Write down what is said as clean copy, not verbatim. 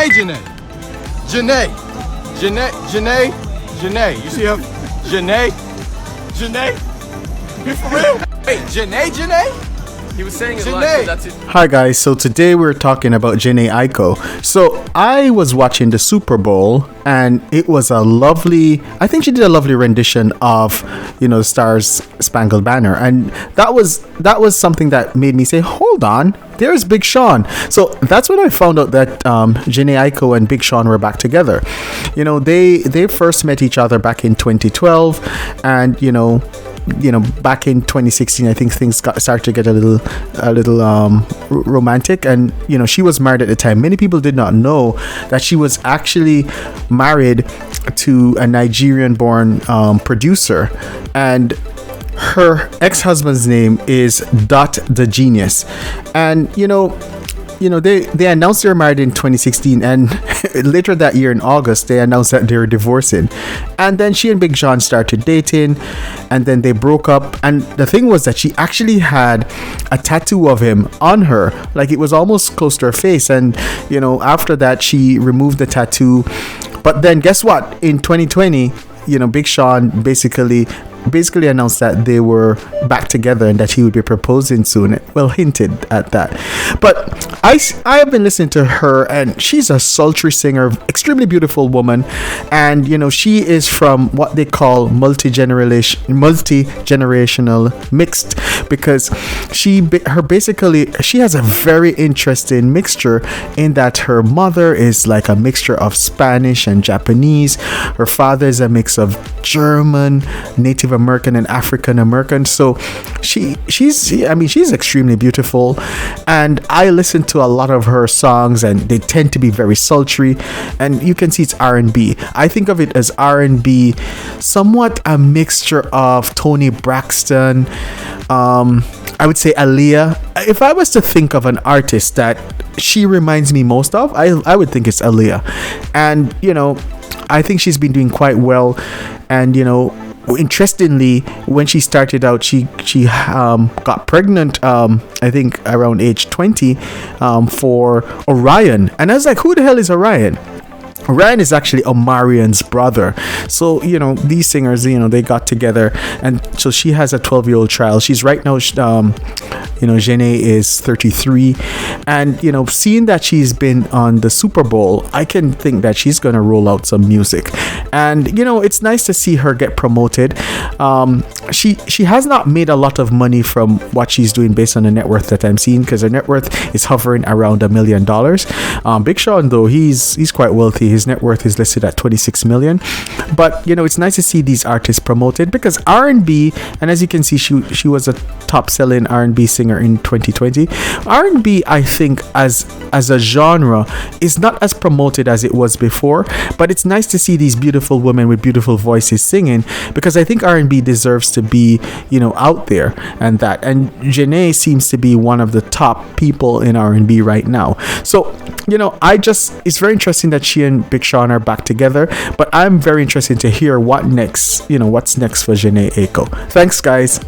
Jhené. Jhené. Jhené. Jhené. Jhené. You see him? Jhené. Jhené. You for real? Wait, Jhené? He was saying it live, so that's it. Hi guys, so today we're talking about Jhené Aiko. So I was watching the Super Bowl and it was I think she did a lovely rendition of, the Stars Spangled Banner, and that was something that made me say, hold on, there's Big Sean. So that's when I found out that Jhené Aiko and Big Sean were back together. They first met each other back in 2012, and back in 2016, I think things started to get a little romantic, and she was married at the time. Many people did not know that she was actually married to a Nigerian-born producer, and her ex-husband's name is Dot the Genius. And they announced they were married in 2016, and later that year in August they announced that they were divorcing. And then she and Big Sean started dating, and then they broke up. And the thing was that she actually had a tattoo of him on her, like it was almost close to her face. And after that she removed the tattoo. But then guess what? In 2020, Big Sean basically announced that they were back together and that he would be proposing soon. Well, hinted at that. But I have been listening to her, and she's a sultry singer, extremely beautiful woman. And she is from what they call multi-generational mixed, because she has a very interesting mixture in that her mother is like a mixture of Spanish and Japanese. Her father is a mix of German, Native American, and African American. So she's extremely beautiful, and I listen to a lot of her songs, and they tend to be very sultry, and you can see it's R&B. I think of it as R&B, somewhat a mixture of Toni Braxton, I would say Aaliyah. If I was to think of an artist that she reminds me most of, I would think it's Aaliyah. And I think she's been doing quite well. And interestingly, when she started out, she got pregnant, I think around age 20, for Orion. And I was like, who the hell is Orion? Orion is actually Omarion's brother. So these singers, they got together, and so she has a 12-year-old child. She's right now Jhené is 33, and seeing that she's been on the Super Bowl, I can think that she's gonna roll out some music. And it's nice to see her get promoted. She has not made a lot of money from what she's doing based on the net worth that I'm seeing, because her net worth is hovering around $1 million. Big Sean, though, he's quite wealthy. His net worth is listed at 26 million. But it's nice to see these artists promoted, because R&B, and as you can see, she was a top selling R&B singer in 2020. R&B, I think, as a genre, is not as promoted as it was before, but it's nice to see these beautiful women with beautiful voices singing, because I think R&B deserves to be out there. And Jhené seems to be one of the top people in R&B right now. So it's very interesting that she and Big Sean are back together, but I'm very interested to hear what's next for Jhené Aiko. Thanks, guys.